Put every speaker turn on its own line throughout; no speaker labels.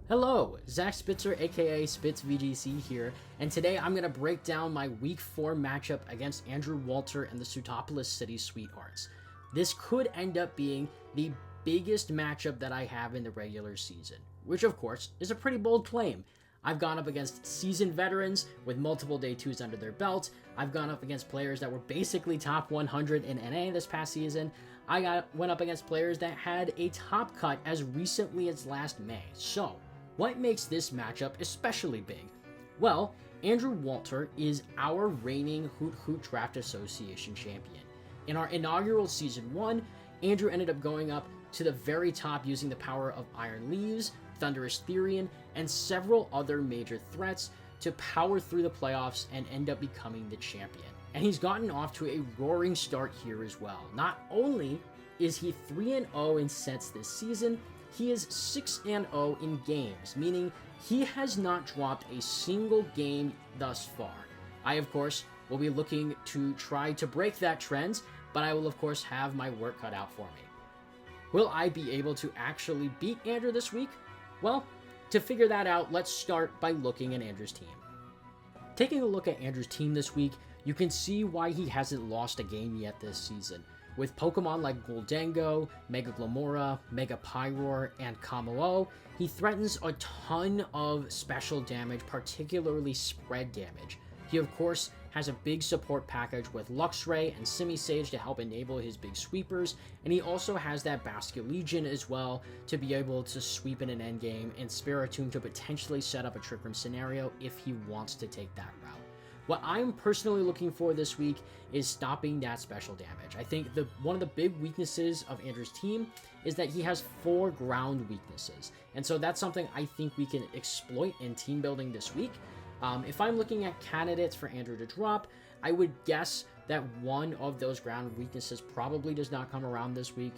Hello, Zach Spitzer aka Spitz VGC here, and today I'm going to break down my Week 4 matchup against Andrew Walter and the Sootopolis City Sweethearts. This could end up being the biggest matchup that I have in the regular season, which of course is a pretty bold claim. I've gone up against seasoned veterans with multiple day 2s under their belt. I've gone up against players that were basically top 100 in NA this past season. Went up against players that had a top cut as recently as last May. So, what makes this matchup especially big? Well, Andrew Walter is our reigning Hoot Hoot Draft Association champion. In our inaugural Season 1, Andrew ended up going up to the very top using the power of Iron Leaves, Thunderous Therian, and several other major threats to power through the playoffs and end up becoming the champion. And he's gotten off to a roaring start here as well. Not only is he 3-0 in sets this season, he is 6-0 in games, meaning he has not dropped a single game thus far. I, of course, will be looking to try to break that trend, but I will, of course, have my work cut out for me. Will I be able to actually beat Andrew this week? Well, to figure that out, let's start by looking at Andrew's team. Taking a look at Andrew's team this week, you can see why he hasn't lost a game yet this season. With Pokemon like Gholdengo, Mega Glamora, Mega Pyroar, and Kamalo, he threatens a ton of special damage, particularly spread damage. He of course has a big support package with Luxray and Simisage to help enable his big sweepers, and he also has that Basculegion as well to be able to sweep in an endgame, and Spiritomb to potentially set up a Trick Room scenario if he wants to take that route. What I'm personally looking for this week is stopping that special damage. I think one of the big weaknesses of Andrew's team is that he has 4 ground weaknesses. And so that's something I think we can exploit in team building this week. If I'm looking at candidates for Andrew to drop, I would guess that one of those ground weaknesses probably does not come around this week.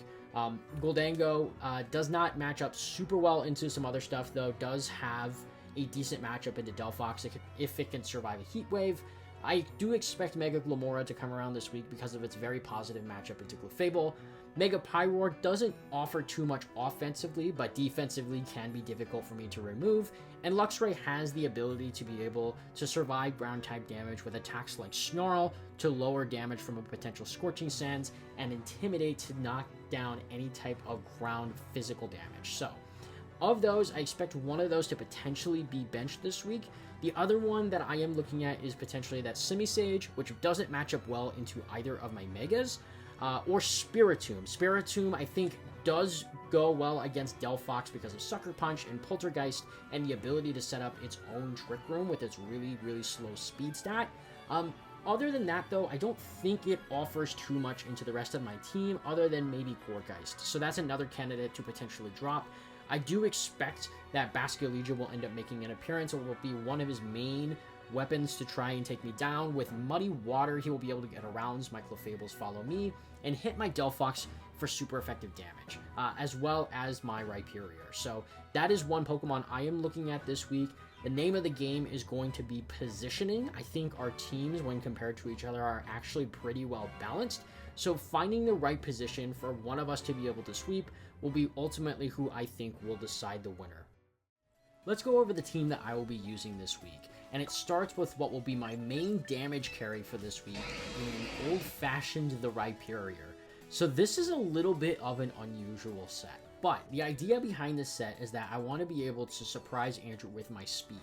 Gholdengo does not match up super well into some other stuff, though does have a decent matchup into Delphox if it can survive a heat wave. I do expect Mega Glamora to come around this week because of its very positive matchup into Clefable. Mega Pyroar doesn't offer too much offensively, but defensively can be difficult for me to remove, and Luxray has the ability to be able to survive ground type damage with attacks like Snarl to lower damage from a potential Scorching Sands, and Intimidate to knock down any type of ground physical damage. So, of those, I expect one of those to potentially be benched this week. The other one that I am looking at is potentially that Simisage, which doesn't match up well into either of my Megas, or Spiritomb. Spiritomb, I think, does go well against Delphox because of Sucker Punch and Poltergeist and the ability to set up its own Trick Room with its really, really slow speed stat. Other than that, though, I don't think it offers too much into the rest of my team other than maybe Gourgeist. So that's another candidate to potentially drop. I do expect that Basculegion will end up making an appearance, or will be one of his main weapons to try and take me down. With Muddy Water, he will be able to get around my Clefables Follow Me and hit my Delphox for super effective damage, as well as my Rhyperior. So that is one Pokemon I am looking at this week. The name of the game is going to be positioning. I think our teams, when compared to each other, are actually pretty well balanced. So finding the right position for one of us to be able to sweep will be ultimately who I think will decide the winner. Let's go over the team that I will be using this week. And it starts with what will be my main damage carry for this week, in old-fashioned the Rhyperior. So this is a little bit of an unusual set, but the idea behind this set is that I want to be able to surprise Andrew with my speed.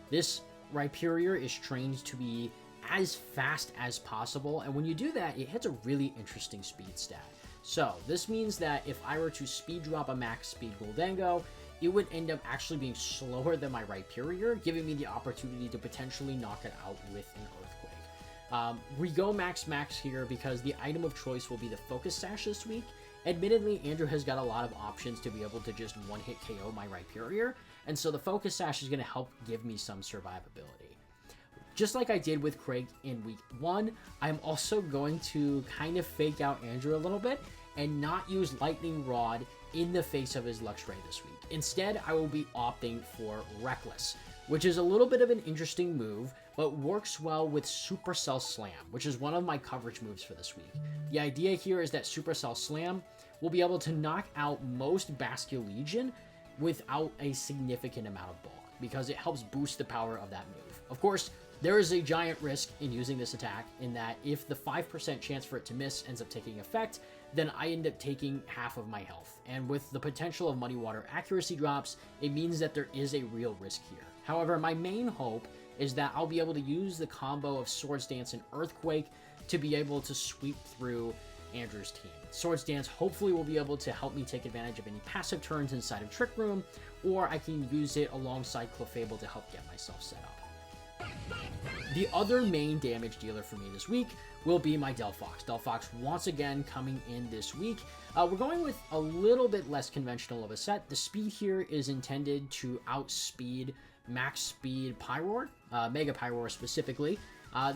This Rhyperior is trained to be as fast as possible, and when you do that, it hits a really interesting speed stat. So this means that if I were to speed drop a max speed Gholdengo, it would end up actually being slower than my Rhyperior, giving me the opportunity to potentially knock it out with an Earthquake. We go max here because the item of choice will be the Focus Sash this week. Admittedly, Andrew has got a lot of options to be able to just one-hit KO my Rhyperior, and so the Focus Sash is going to help give me some survivability. Just like I did with Craig in week 1, I'm also going to kind of fake out Andrew a little bit and not use Lightning Rod in the face of his Luxray this week. Instead, I will be opting for Reckless, which is a little bit of an interesting move, but works well with Supercell Slam, which is one of my coverage moves for this week. The idea here is that Supercell Slam will be able to knock out most Basculegion without a significant amount of bulk, because it helps boost the power of that move. Of course, there is a giant risk in using this attack in that if the 5% chance for it to miss ends up taking effect, then I end up taking half of my health. And with the potential of Muddy Water accuracy drops, it means that there is a real risk here. However, my main hope is that I'll be able to use the combo of Swords Dance and Earthquake to be able to sweep through Andrew's team. Swords Dance hopefully will be able to help me take advantage of any passive turns inside of Trick Room, or I can use it alongside Clefable to help get myself set up. The other main damage dealer for me this week will be my Delphox. Delphox once again coming in this week. We're going with a little bit less conventional of a set. The speed here is intended to outspeed max speed Pyroar, Mega Pyroar specifically.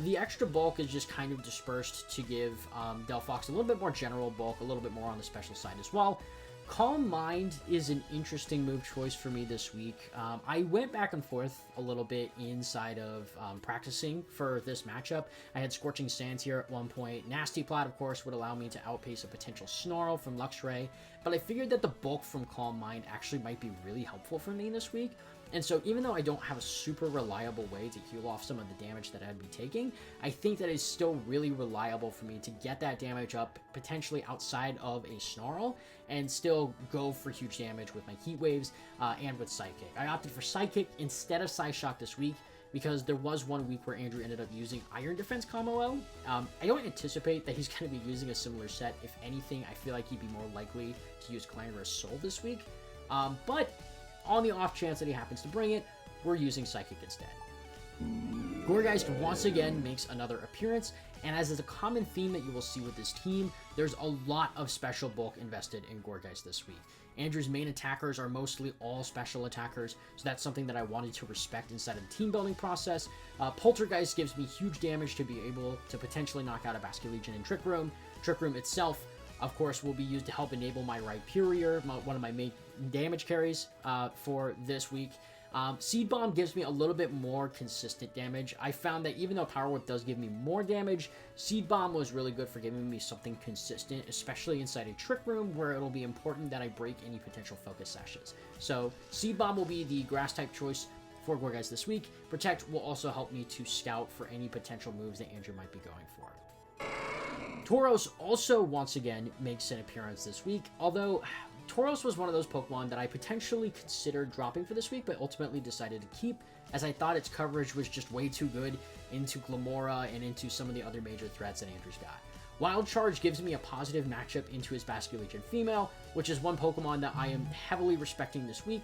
The extra bulk is just kind of dispersed to give Delphox a little bit more general bulk, a little bit more on the special side as well. Calm Mind is an interesting move choice for me this week. I went back and forth a little bit inside of practicing for this matchup. I had Scorching Sands here at one point. Nasty Plot, of course, would allow me to outpace a potential Snarl from Luxray, but I figured that the bulk from Calm Mind actually might be really helpful for me this week. And so even though I don't have a super reliable way to heal off some of the damage that I'd be taking, I think that it's still really reliable for me to get that damage up, potentially outside of a Snarl, and still go for huge damage with my Heat Waves and with Psychic. I opted for Psychic instead of Psyshock this week because there was one week where Andrew ended up using Iron Defense combo. I don't anticipate that he's going to be using a similar set. If anything, I feel like he'd be more likely to use Clangorous Soul this week. But on the off chance that he happens to bring it, we're using Psychic instead. Gourgeist once again makes another appearance, and as is a common theme that you will see with this team, there's a lot of special bulk invested in Gourgeist this week. Andrew's main attackers are mostly all special attackers, so that's something that I wanted to respect inside of the team building process. Poltergeist gives me huge damage to be able to potentially knock out a Basculegion in Trick Room. Trick Room itself, of course, will be used to help enable my Rhyperior, one of my main damage carries for this week. Seed Bomb gives me a little bit more consistent damage. I found that even though Power Whip does give me more damage, Seed Bomb was really good for giving me something consistent, especially inside a Trick Room where it'll be important that I break any potential focus sashes. So Seed Bomb will be the grass type choice for Gourgeist this week. Protect will also help me to scout for any potential moves that Andrew might be going for. Tauros also once again makes an appearance this week, although Tauros was one of those Pokemon that I potentially considered dropping for this week, but ultimately decided to keep, as I thought its coverage was just way too good into Glamora and into some of the other major threats that Andrew's got. Wild Charge gives me a positive matchup into his Basculegion female, which is one Pokemon that I am heavily respecting this week.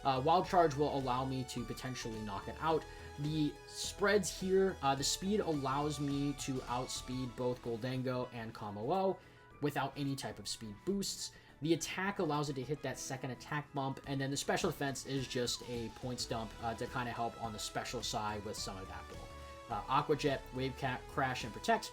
Wild Charge will allow me to potentially knock it out. The spreads here, the speed allows me to outspeed both Goldango and Kommo-o without any type of speed boosts. The attack allows it to hit that second attack bump, and then the special defense is just a points dump to kind of help on the special side with some of that build. Aqua Jet, Wave Cat, Crash, and Protect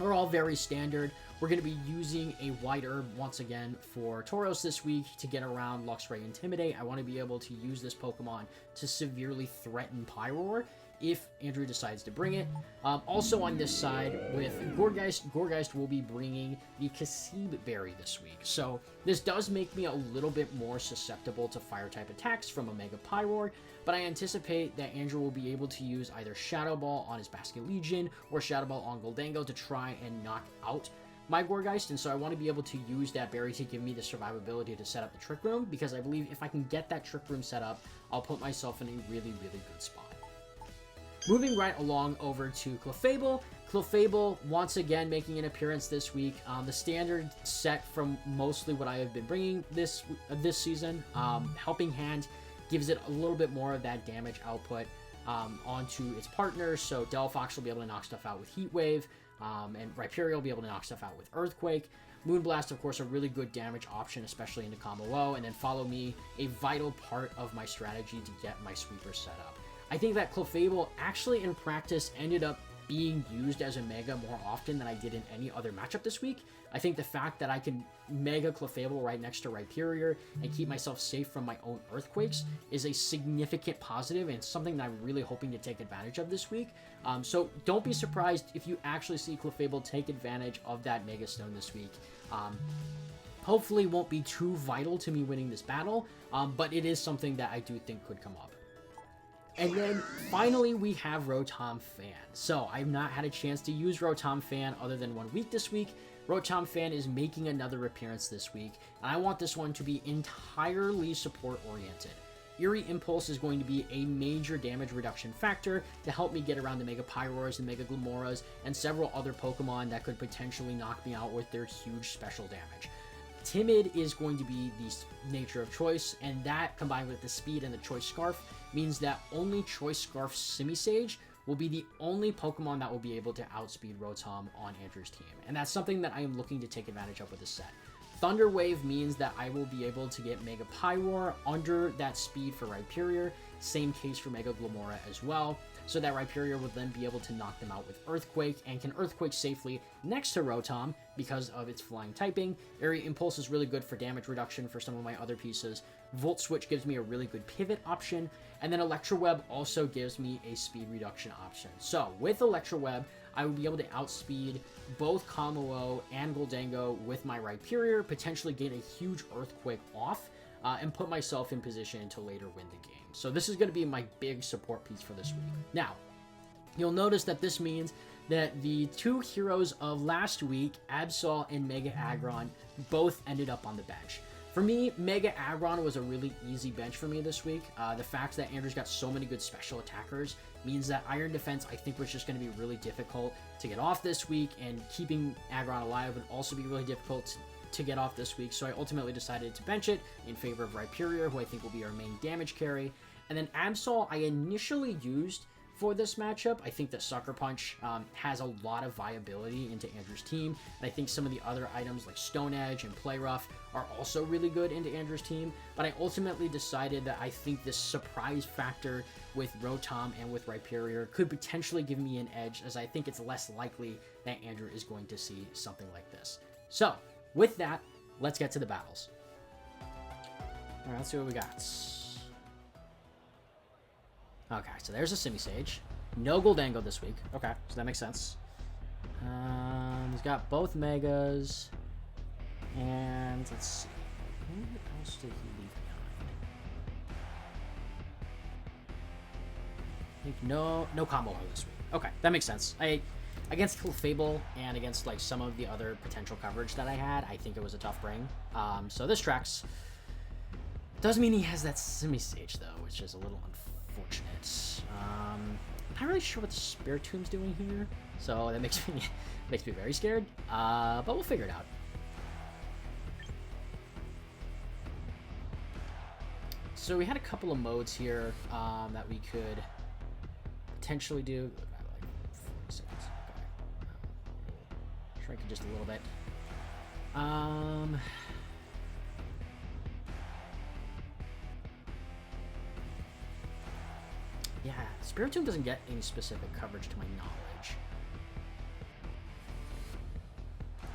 are all very standard. We're going to be using a White Herb once again for Tauros this week to get around Luxray Intimidate. I want to be able to use this Pokemon to severely threaten Pyroar if Andrew decides to bring it. Also on this side with Gourgeist will be bringing the Kasib Berry this week. So this does make me a little bit more susceptible to fire type attacks from a Mega Pyroar, but I anticipate that Andrew will be able to use either Shadow Ball on his Basculegion or Shadow Ball on Goldango to try and knock out my Gourgeist, and so I want to be able to use that berry to give me the survivability to set up the Trick Room, because I believe if I can get that Trick Room set up, I'll put myself in a really, really good spot. Moving right along over to Clefable. Clefable, once again, making an appearance this week. The standard set from mostly what I have been bringing this season. Helping Hand gives it a little bit more of that damage output onto its partners, so Delphox will be able to knock stuff out with Heat Wave, and Rhyperior will be able to knock stuff out with Earthquake. Moonblast, of course, a really good damage option, especially into Kommo-o, and then Follow Me, a vital part of my strategy to get my sweeper set up. I think that Clefable actually in practice ended up being used as a Mega more often than I did in any other matchup this week. I think the fact that I can Mega Clefable right next to Rhyperior and keep myself safe from my own Earthquakes is a significant positive and something that I'm really hoping to take advantage of this week. So don't be surprised if you actually see Clefable take advantage of that Mega Stone this week. hopefully won't be too vital to me winning this battle, but it is something that I do think could come up. And then finally we have Rotom Fan. So I've not had a chance to use Rotom Fan other than 1 week this week. Rotom Fan is making another appearance this week, and I want this one to be entirely support oriented. Eerie Impulse is going to be a major damage reduction factor to help me get around the Mega Pyroars and Mega Glimmeuras and several other Pokemon that could potentially knock me out with their huge special damage. Timid is going to be the nature of choice, and that combined with the speed and the Choice Scarf means that only Choice Scarf Simisage will be the only Pokemon that will be able to outspeed Rotom on Andrew's team, and that's something that I am looking to take advantage of with this set. Thunder Wave means that I will be able to get Mega Pyroar under that speed for Rhyperior, same case for Mega Glimmora as well, so that Rhyperior would then be able to knock them out with Earthquake, and can Earthquake safely next to Rotom because of its flying typing. Area Impulse is really good for damage reduction for some of my other pieces. Volt Switch gives me a really good pivot option, and then Electro Web also gives me a speed reduction option. So with Electro Web, I would be able to outspeed both Kamalo and Goldango with my Rhyperior, potentially get a huge Earthquake off, and put myself in position to later win the game. So this is going to be my big support piece for this week. Now, you'll notice that this means that the two heroes of last week, Absol and Mega Aggron, both ended up on the bench. For me, Mega Aggron was a really easy bench for me this week. The fact that Andrew's got so many good special attackers means that Iron Defense, I think, was just going to be really difficult to get off this week, and keeping Aggron alive would also be really difficult to get off this week, so I ultimately decided to bench it in favor of Rhyperior, who I think will be our main damage carry. And then Absol, I initially used for this matchup. I think that Sucker Punch has a lot of viability into Andrew's team, and I think some of the other items like Stone Edge and Play Rough are also really good into Andrew's team, but I ultimately decided that I think this surprise factor with Rotom and with Rhyperior could potentially give me an edge, as I think it's less likely that Andrew is going to see something like this. So, with that, let's get to the battles. Alright, let's see what we got. Okay, so there's a Simisage. No Goldango this week. Okay, so that makes sense. He's got both Megas. And let's see. Who else did he leave behind? No Kamalo this week. Okay, that makes sense. Against Clefable and against like some of the other potential coverage that I had, I think it was a tough bring. So this tracks. Does mean he has that Simisage though, which is a little unfortunate. I'm not really sure what the Spiritomb's doing here, so that makes me very scared. But we'll figure it out. So we had a couple of modes here that we could potentially do. Like 40 seconds. Okay. Shrink it just a little bit. Yeah, Spiritomb doesn't get any specific coverage to my knowledge.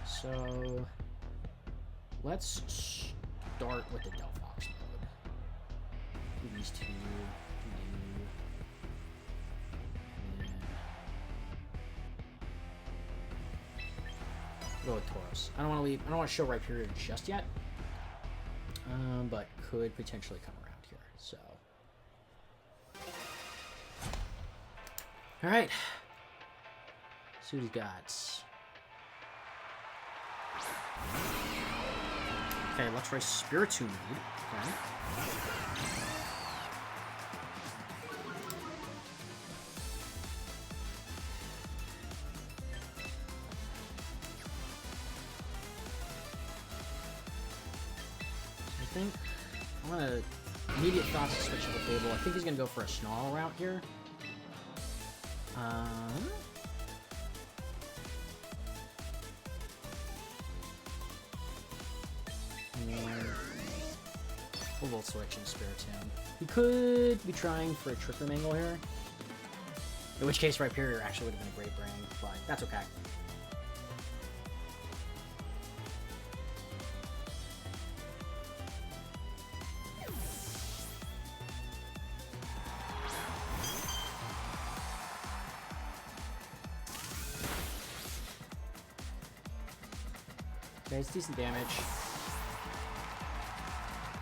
So let's start with the Delphox mode. Do these two. Go with Tauros. I don't want to show Rhyperior just yet, but could potentially come around here. So, all right. See what he's got. Okay, let's try Spiritomb lead. Okay. I think I'm gonna immediate thoughts to switch to the Fable. I think he's gonna go for a Snarl route here. We'll Volt Switch and Spiritomb. He could be trying for a Trick Room angle here. In which case Rhyperior actually would have been a great bring, but that's okay. Okay, it's decent damage.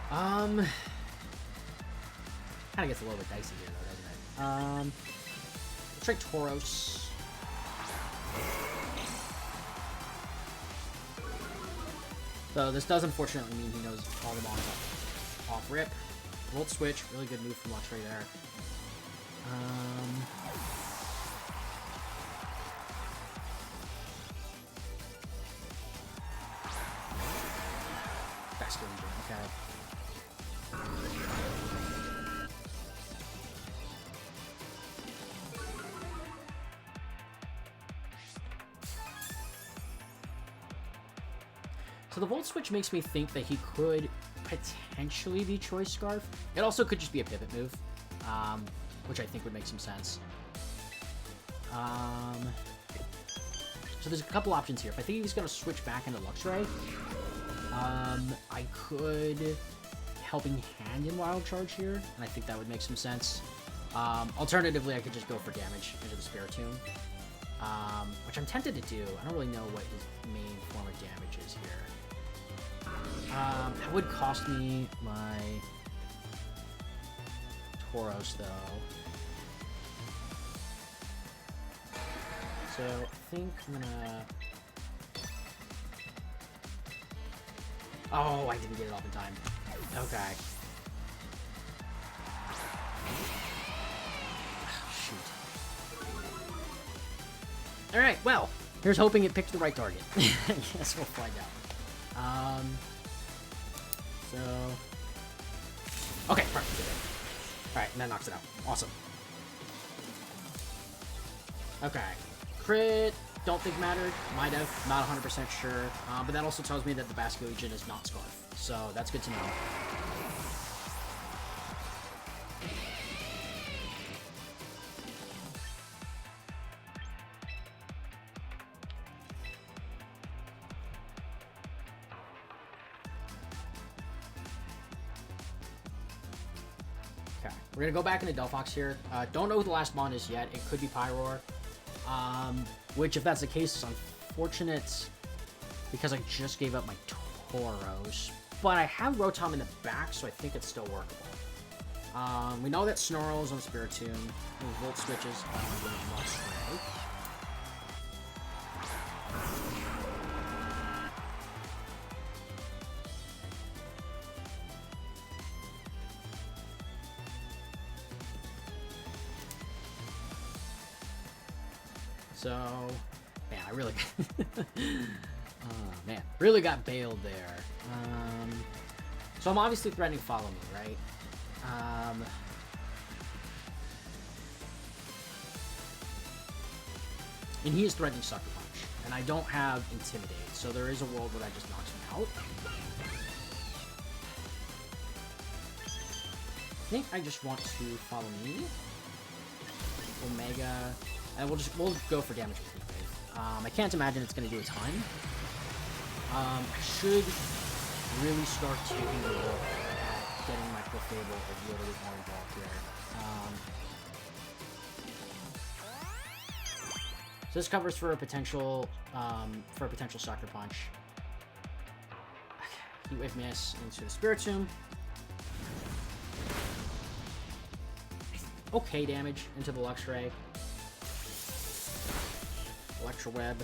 Kind of gets a little bit dicey here, though, doesn't it? Let's try Tauros. So this does unfortunately mean he knows all the bombs off rip. Volt switch, really good move from Luxray there. Vascular Legion, okay. So the Volt Switch makes me think that he could potentially be Choice Scarf. It also could just be a pivot move, which I think would make some sense. So there's a couple options here. If I think he's going to switch back into Luxray, I could Helping Hand in Wild Charge here, and I think that would make some sense. Alternatively, I could just go for damage into the Spiritomb, which I'm tempted to do. I don't really know what his main form of damage is here. That would cost me my Tauros, though. So I think I'm gonna... Oh, I didn't get it off in time. Okay. Oh, shoot. Alright, well, here's hoping it picked the right target. I guess we'll find out. So... Okay, perfect. Alright, and that knocks it out. Awesome. Okay. Crit, don't think mattered. Might have, not 100% sure. But that also tells me that the Vascular Legion is not Scarf. So that's good to know. Okay, we're gonna go back into Delphox here. Don't know who the last bond is yet. It could be Pyroar. Which, if that's the case, is unfortunate because I just gave up my Tauros. But I have Rotom in the back, so I think it's still workable. We know that Snarl's on Spiritomb. Volt switches on the Luxray. So, man, I really... man, really got bailed there. So I'm obviously threatening Follow Me, right? And he is threatening Sucker Punch. And I don't have Intimidate, so there is a world where that just knocks him out. I think I just want to Follow Me. Omega... And we'll go for damage with Wave. I can't imagine it's going to do a ton. I should really start taking a look at getting my Clefable a little bit more involved here. So this covers for a potential Sucker Punch. Heat Wave Miss into the Spiritomb. Okay damage into the Luxray. Electro Web.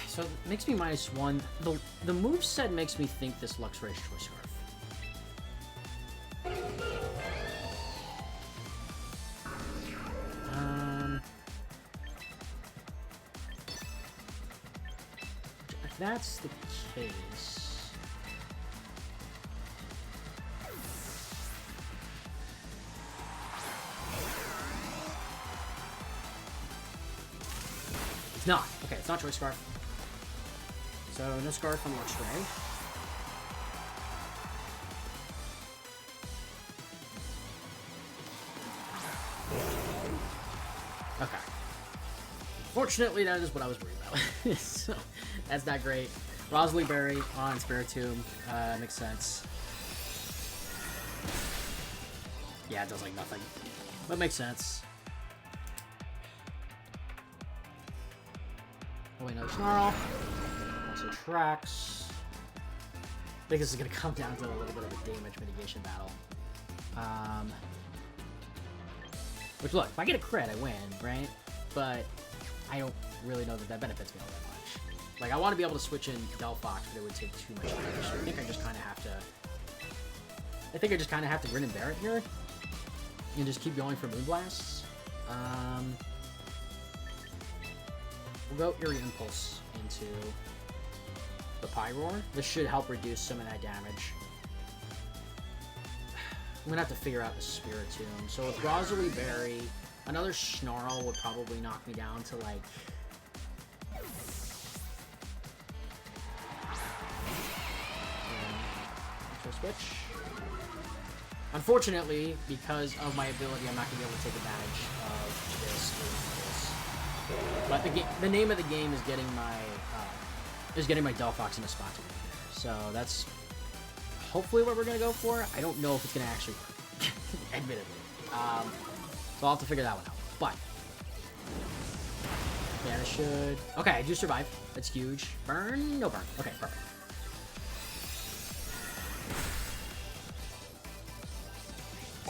So it makes me -1. The moveset makes me think this Luxray is Choice Scarf. If that's the case... It's not. Okay, it's not Choice Scarf. So, no Scarf on Luxray. Okay. Fortunately, that is what I was worried about. So, that's not great. Rosalie Berry on Spiritomb. Makes sense. Yeah, it does like nothing. But makes sense. Oh, wait, no, Snarl. Also tracks. I think this is going to come down to a little bit of a damage mitigation battle. Which, look, if I get a crit, I win, right? But I don't really know that that benefits me all that much. Like, I want to be able to switch in Delphox, but it would take too much damage. So I think I just kind of have to... I think I just kind of have to grin and bear it here. And just keep going for Moonblasts. We'll go Eerie Impulse into the Pyroar. This should help reduce some of that damage. I'm gonna have to figure out the Spiritomb. So with Rosalie Berry, another Snarl would probably knock me down to like... Switch. Unfortunately, because of my ability, I'm not going to be able to take advantage of this. But the name of the game is getting my Delphox in a spot to win here. So that's hopefully what we're going to go for. I don't know if it's going to actually work, admittedly. So I'll have to figure that one out. But yeah, this should... Okay, I do survive. That's huge. Burn? No burn. Okay, perfect.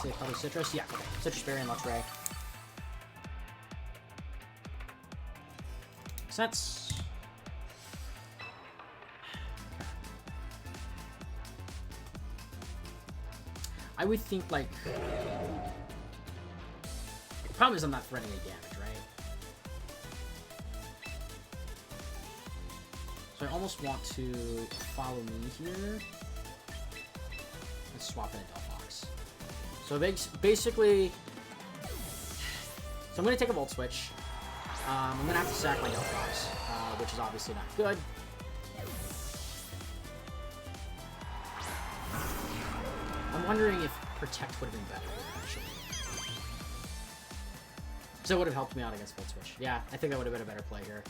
Say probably Citrus. Yeah, okay. Citrus Berry and Luxray. Makes sense. I would think, like... The problem is I'm not threatening any damage, right? So I almost want to follow me here. Let's swap in a Delphox. So basically... So I'm going to take a Volt Switch. I'm going to have to sack my Delphox, which is obviously not good. I'm wondering if Protect would have been better here, actually. So it would have helped me out against Volt Switch. Yeah, I think that would have been a better play here.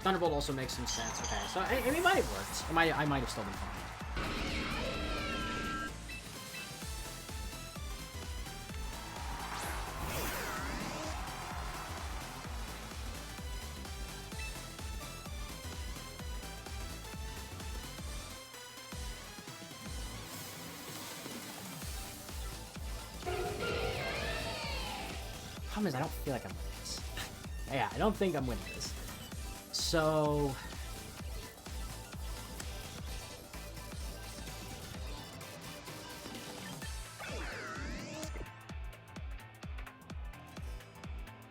Thunderbolt also makes some sense. Okay, so I mean, it might have worked. I might have still been fine. Problem is, I don't feel like I'm winning this. Yeah, I don't think I'm winning this. So...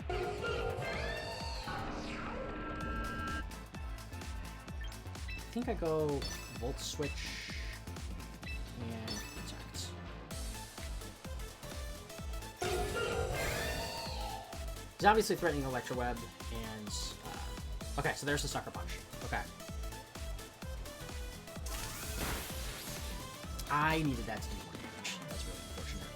I think I go Volt Switch and Protect. He's obviously threatening Electro Web and... okay, so there's the Sucker Punch. Okay. I needed that to do more damage. That's really unfortunate.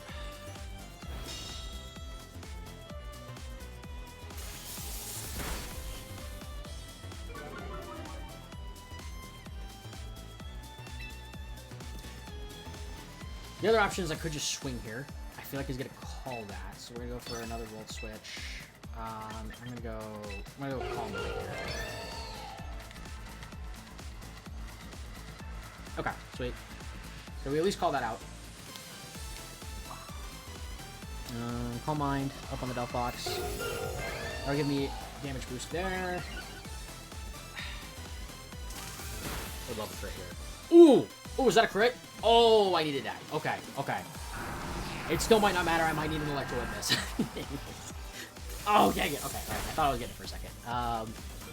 The other option is I could just swing here. I feel like he's gonna call that, so we're gonna go for another Volt Switch. I'm gonna go Calm Mind here. Okay, sweet. So we at least call that out. Calm Mind up on the Delphox. That'll give me damage boost there. I'd love a crit here. Ooh! Ooh, is that a crit? Oh, I needed that. Okay, okay. It still might not matter. I might need an Electro in this. Oh, dang it. Okay, alright. I thought I was getting it for a second.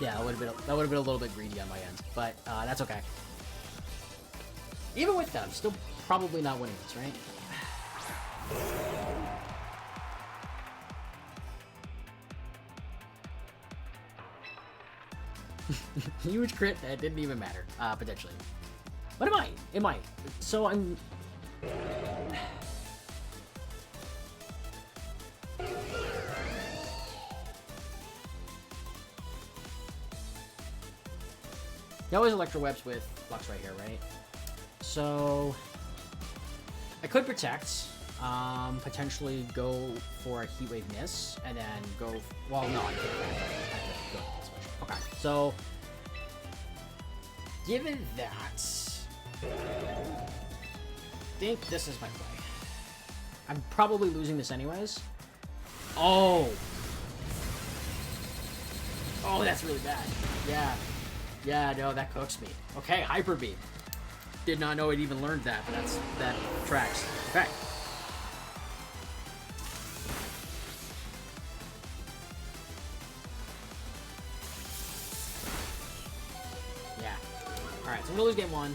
Yeah, that would have been a little bit greedy on my end, but that's okay. Even with that, I'm still probably not winning this, right? Huge crit that didn't even matter, potentially. But it might. It might. So I'm... He always Electro Webs with Flux right here, right? So I could protect, potentially go for a Heat Wave miss, and then go. Well, no, I can't. Go to switch. Okay, so given that, I think this is my play. I'm probably losing this anyways. Oh, that's really bad. Yeah, no, that cooks me. Okay, Hyper Beam. Did not know it even learned that, but that tracks. Okay. Yeah. Alright, so I'm gonna lose game 1.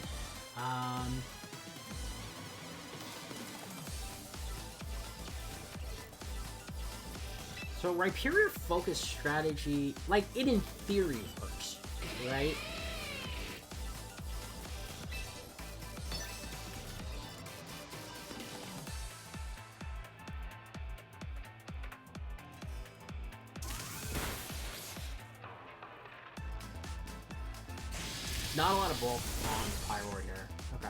So Rhyperior focus strategy, like, it in theory works, right? Not a lot of bulk on Pyroar here. Okay.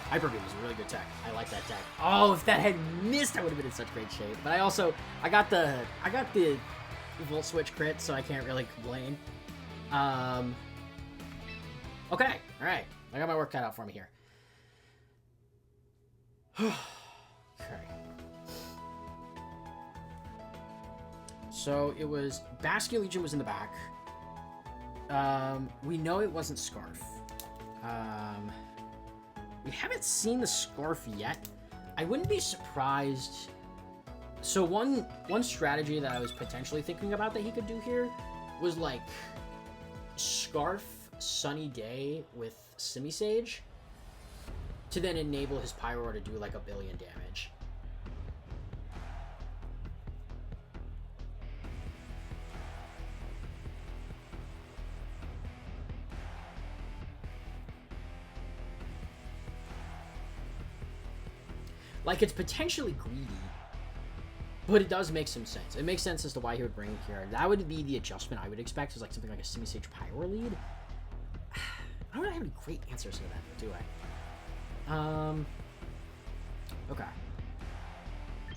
Hyper Beam is a really good tech. I like that tech. Oh, if that had missed, I would have been in such great shape. But I got the Volt Switch crit, so I can't really complain. Okay, all right. I got my work cut out for me here. Okay. So it was Basculegion was in the back. We know it wasn't Scarf. We haven't seen the Scarf yet. I wouldn't be surprised. So one strategy that I was potentially thinking about that he could do here was like Scarf Sunny Day with Simisage to then enable his Pyroar to do like 1 billion damage. Like, it's potentially greedy, but it does make some sense. It makes sense as to why he would bring it here. That would be the adjustment I would expect, is like something like a Simisage Pyroar lead. I don't really have any great answers to that, do I? Okay.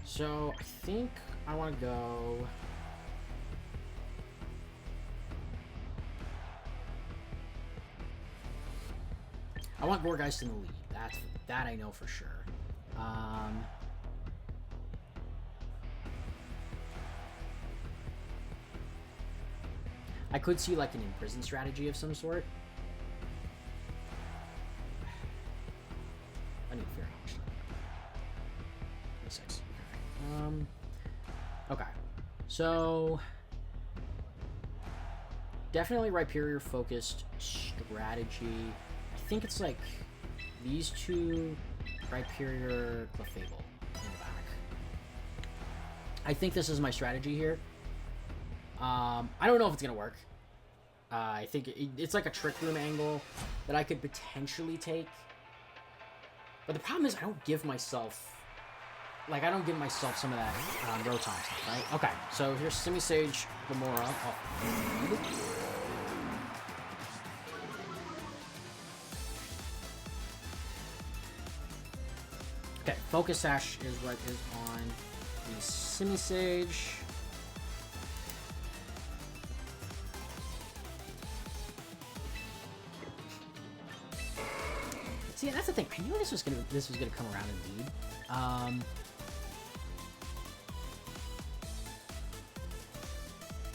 So, I think I want to go... I want Gourgeist in the lead. That I know for sure. I could see like an imprison strategy of some sort. I need Fear Knowledge. 26. Okay. So definitely Rhyperior focused strategy. I think it's like these two, Rhyperior, Clefable in the back. I think this is my strategy here. I don't know if it's gonna work. I think it's like a Trick Room angle that I could potentially take. But the problem is I don't give myself some of that Rotom stuff, right? Okay, so here's Simisage, Gamora. Okay, Focus Sash is what is on the Simisage. See, that's the thing. I knew this was gonna come around indeed.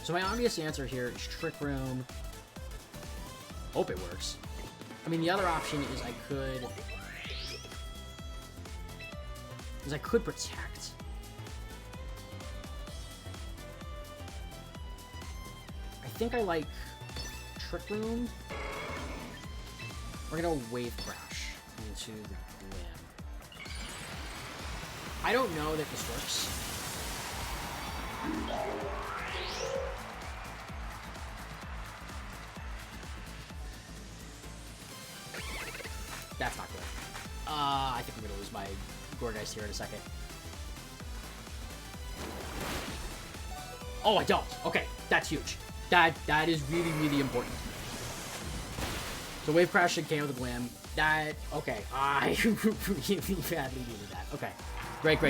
So my obvious answer here is Trick Room. Hope it works. I mean, the other option is I could protect. I think I like Trick Room. We're gonna Wave Crash into the Glim. I don't know that this works. That's not good. I think I'm gonna lose my Gourgeist here in a second. Oh, I don't. Okay, that's huge. That is really, really important. So Wave Crash should KO the Glim. That, okay. I really badly needed that. Okay. Great.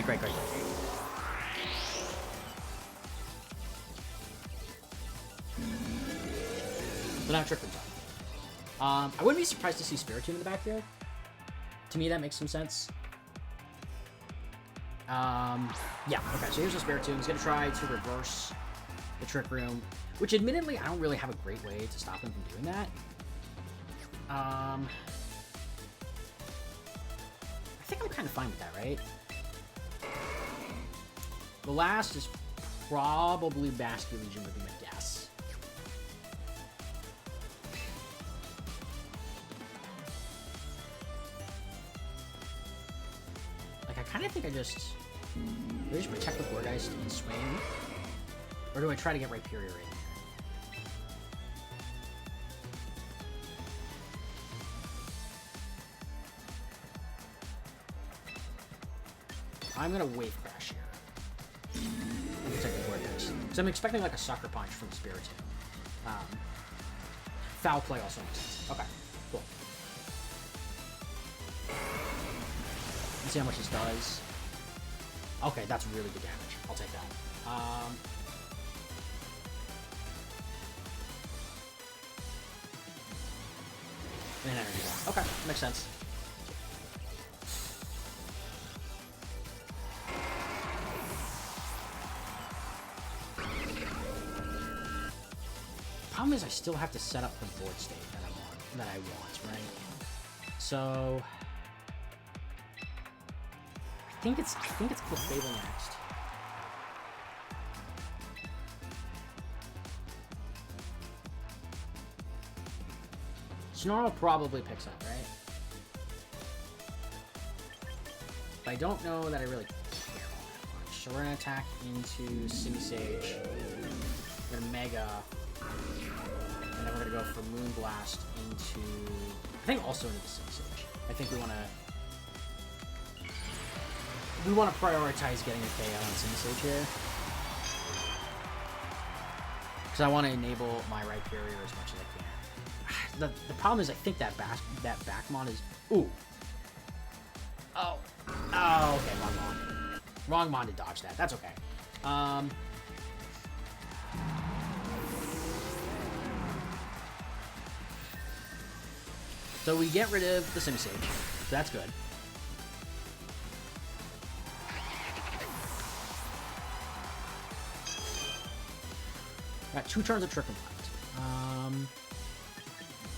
So now Trick Room time. I wouldn't be surprised to see Spiritomb in the back here. To me, that makes some sense. Yeah, okay, so here's the Spiritomb. He's gonna try to reverse the Trick Room, which admittedly, I don't really have a great way to stop him from doing that. I think I'm kind of fine with that, right? The last is probably Basket Legion would be my guess. Like, I kind of think I just protect with Wargeist and swing? Or do I try to get Rhyperior in here? I'm gonna Wave Crash here. And protect the Wargeist. Because I'm expecting like a Sucker Punch from Spiritomb. Foul play also makes sense. Okay, cool. Let's see how much this does. Okay, that's really good damage. I'll take that. And energy blast. Okay, makes sense. Problem is, I still have to set up the board state that I want, right? So I think it's Cliff Fable next. Snarl probably picks up, right? But I don't know that I really care all that much. So we're gonna attack into Simi-Sage. We're gonna Mega. And then we're gonna go for Moonblast into, I think also into the Simi-Sage. I think we wanna prioritize getting a KO on Simi-Sage here. Because I want to enable my Rhyperior as much as I can. The problem is I think that Backmon is... Ooh. Oh. Oh, okay, wrong Mon. Wrong Mon to dodge that. That's okay. So we get rid of the Simi-Sage. So that's good. Got 2 turns of Trick Room left.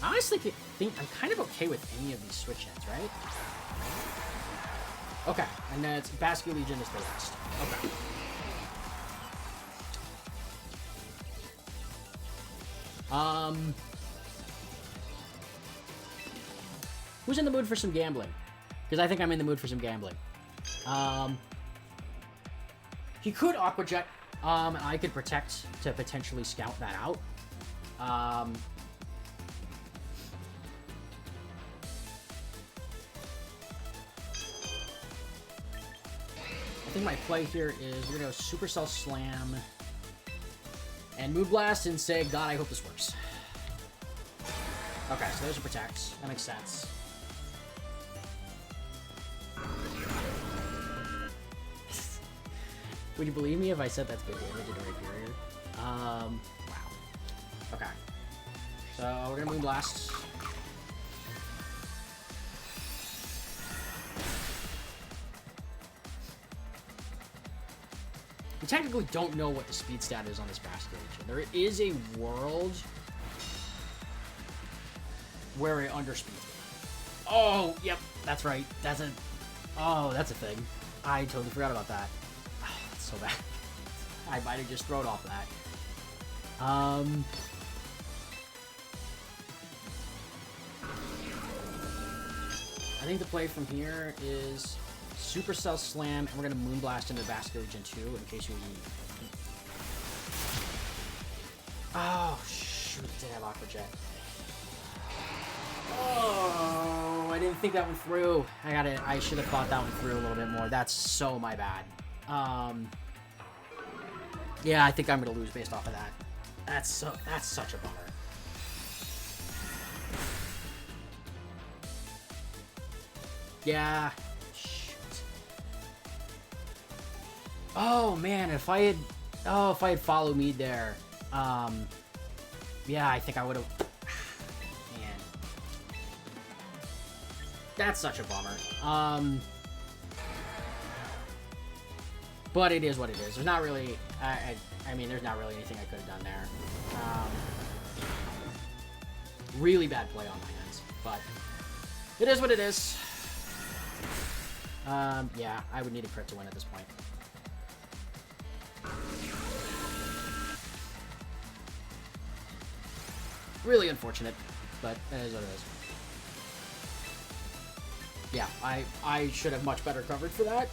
I honestly think I'm kind of okay with any of these switch ends, right? Okay, and then it's Basket Legion is the last. Okay. Who's in the mood for some gambling? Because I think I'm in the mood for some gambling. He could Aqua Jet, and I could protect to potentially scout that out. I think my play here is we're gonna go Supercell Slam and Moonblast and say, God, I hope this works. Okay, so there's a protect. That makes sense. Would you believe me if I said that's good damage into Rhyperior? Wow. Okay. So we're gonna Moonblast. We technically don't know what the speed stat is on this Basket Legion. There is a world where it underspeeds me. Oh, yep, that's right. That's a thing. I totally forgot about that. Oh, that's so bad. I might have just thrown off that. I think the play from here is Supercell Slam, and we're going to Moonblast into Basket Legion 2 in case you need. Oh, shoot, it did have Aqua Jet. Oh, I didn't think that one through. I should have thought that one through a little bit more. That's so my bad. Yeah, I think I'm gonna lose based off of that. That's such a bummer. Yeah. Shoot. Oh man, if I had followed me there, yeah, I think I would have. Man, that's such a bummer. But it is what it is. There's not really, I mean, there's not really anything I could have done there. Really bad play on my ends, but it is what it is. Yeah, I would need a crit to win at this point. Really unfortunate, but that is what it is. Yeah, I should have much better coverage for that.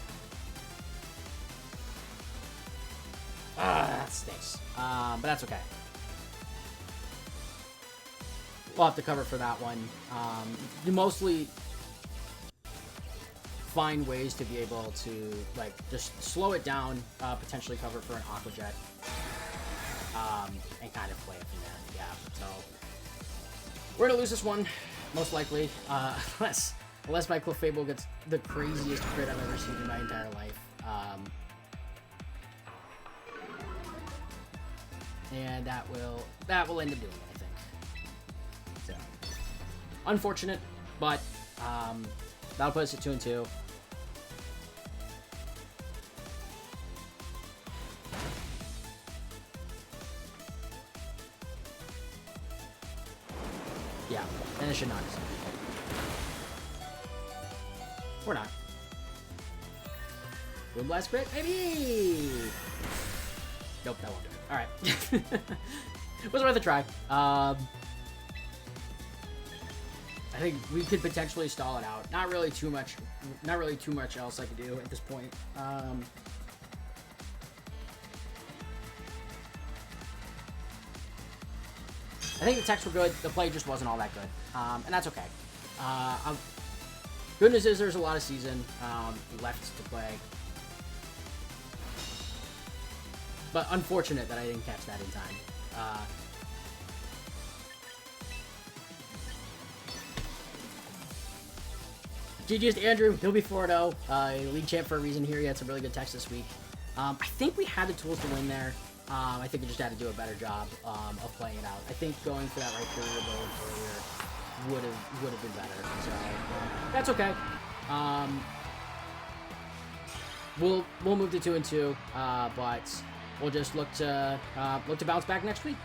That stinks. But that's okay. We'll have to cover for that one. You mostly find ways to be able to, like, just slow it down, potentially cover for an Aqua Jet, and kind of play it from there. Yeah, so we're gonna lose this one, most likely, unless my Clefable gets the craziest crit I've ever seen in my entire life. And that will end up doing it, I think. So, unfortunate, but that'll put us at 2-2. Yeah, and it should not. Or not. Boom Blast crit, maybe. Nope, that won't do it. All right. Was worth a try. I think we could potentially stall it out. Not really too much else I could do at this point. I think the techs were good. The play just wasn't all that good. And that's okay. Good news is there's a lot of season left to play. But unfortunate that I didn't catch that in time. GG's to Andrew. He'll be 4-0. League champ for a reason here. He had some really good techs this week. I think we had the tools to win there. I think we just had to do a better job of playing it out. I think going for that right period build earlier would have been better. So that's okay. We'll move to 2-2, but we'll just look to bounce back next week.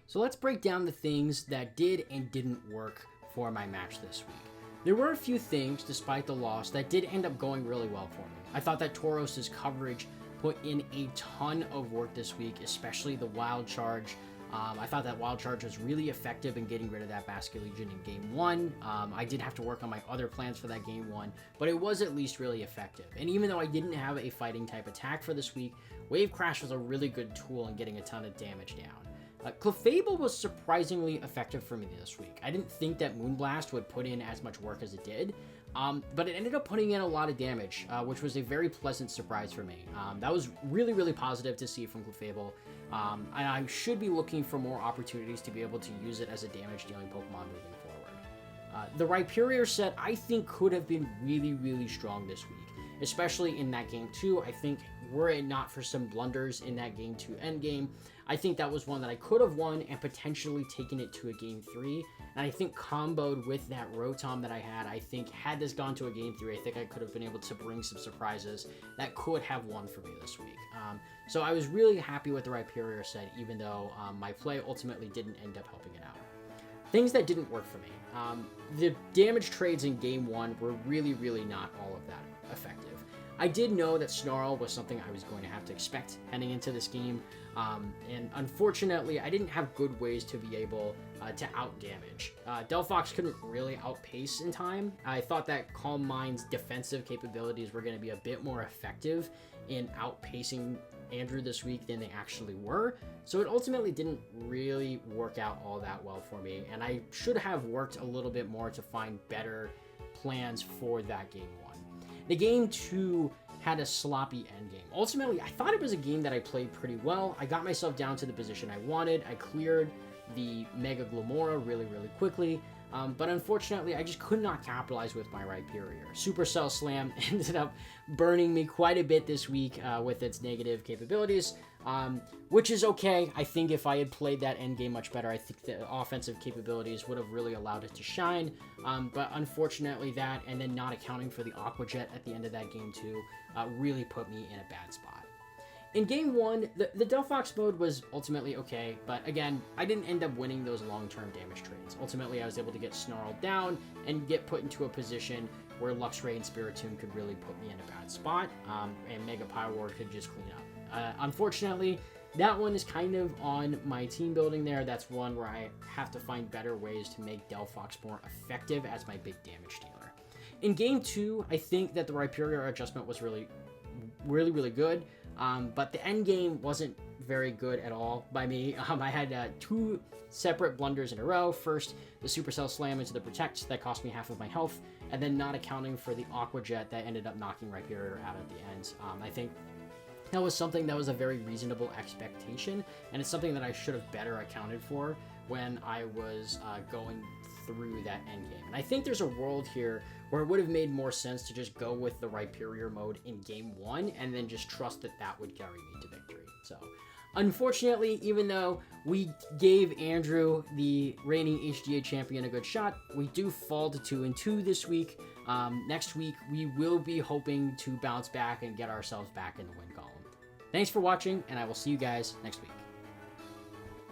So let's break down the things that did and didn't work for my match this week. There were a few things, despite the loss, that did end up going really well for me. I thought that Tauros' coverage put in a ton of work this week, especially the Wild Charge. I thought that Wild Charge was really effective in getting rid of that Basket Legion in Game 1. I did have to work on my other plans for that Game 1, but it was at least really effective. And even though I didn't have a fighting type attack for this week, Wave Crash was a really good tool in getting a ton of damage down. Clefable was surprisingly effective for me this week. I didn't think that Moonblast would put in as much work as it did, but it ended up putting in a lot of damage, which was a very pleasant surprise for me. That was really, really positive to see from Clefable. And I should be looking for more opportunities to be able to use it as a damage-dealing Pokemon moving forward. The Rhyperior set, I think, could have been really, really strong this week, especially in that Game 2. I think were it not for some blunders in that Game 2 endgame, I think that was one that I could have won and potentially taken it to a Game 3. And I think comboed with that Rotom that I had, I think had this gone to a Game 3, I think I could have been able to bring some surprises that could have won for me this week. So I was really happy with the Rhyperior set, even though my play ultimately didn't end up helping it out. Things that didn't work for me. The damage trades in Game 1 were really, really not all of that effective. I did know that Snarl was something I was going to have to expect heading into this game, and unfortunately, I didn't have good ways to be able to out-damage. Delphox couldn't really outpace in time. I thought that Calm Mind's defensive capabilities were going to be a bit more effective in outpacing Andrew this week than they actually were, so it ultimately didn't really work out all that well for me, and I should have worked a little bit more to find better plans for that Game 1. The Game 2 had a sloppy endgame. Ultimately, I thought it was a game that I played pretty well. I got myself down to the position I wanted. I cleared the Mega Glamora really, really quickly. But unfortunately, I just could not capitalize with my Rhyperior. Supercell Slam ended up burning me quite a bit this week with its negative capabilities, which is okay. I think if I had played that endgame much better, I think the offensive capabilities would have really allowed it to shine. But unfortunately, that and then not accounting for the Aqua Jet at the end of that game too really put me in a bad spot. In game one, the Delphox mode was ultimately okay, but again, I didn't end up winning those long-term damage trades. Ultimately, I was able to get snarled down and get put into a position where Luxray and Spiritomb could really put me in a bad spot, and Mega Pyroar could just clean up. Unfortunately, that one is kind of on my team building there. That's one where I have to find better ways to make Delphox more effective as my big damage dealer. In game two, I think that the Rhyperior adjustment was really good. But the end game wasn't very good at all by me. I had two separate blunders in a row. First, the Supercell Slam into the Protect that cost me half of my health, and then not accounting for the Aqua Jet that ended up knocking Rhyperior out at the end. I think that was something that was a very reasonable expectation, and it's something that I should have better accounted for when I was going through that end game. And I think there's a world here where it would have made more sense to just go with the Rhyperior mode in game one and then just trust that that would carry me to victory. So unfortunately, even though we gave Andrew, the reigning HDA champion, a good shot, we do fall to 2-2 this week. Next week, we will be hoping to bounce back and get ourselves back in the win column. Thanks for watching, and I will see you guys next week.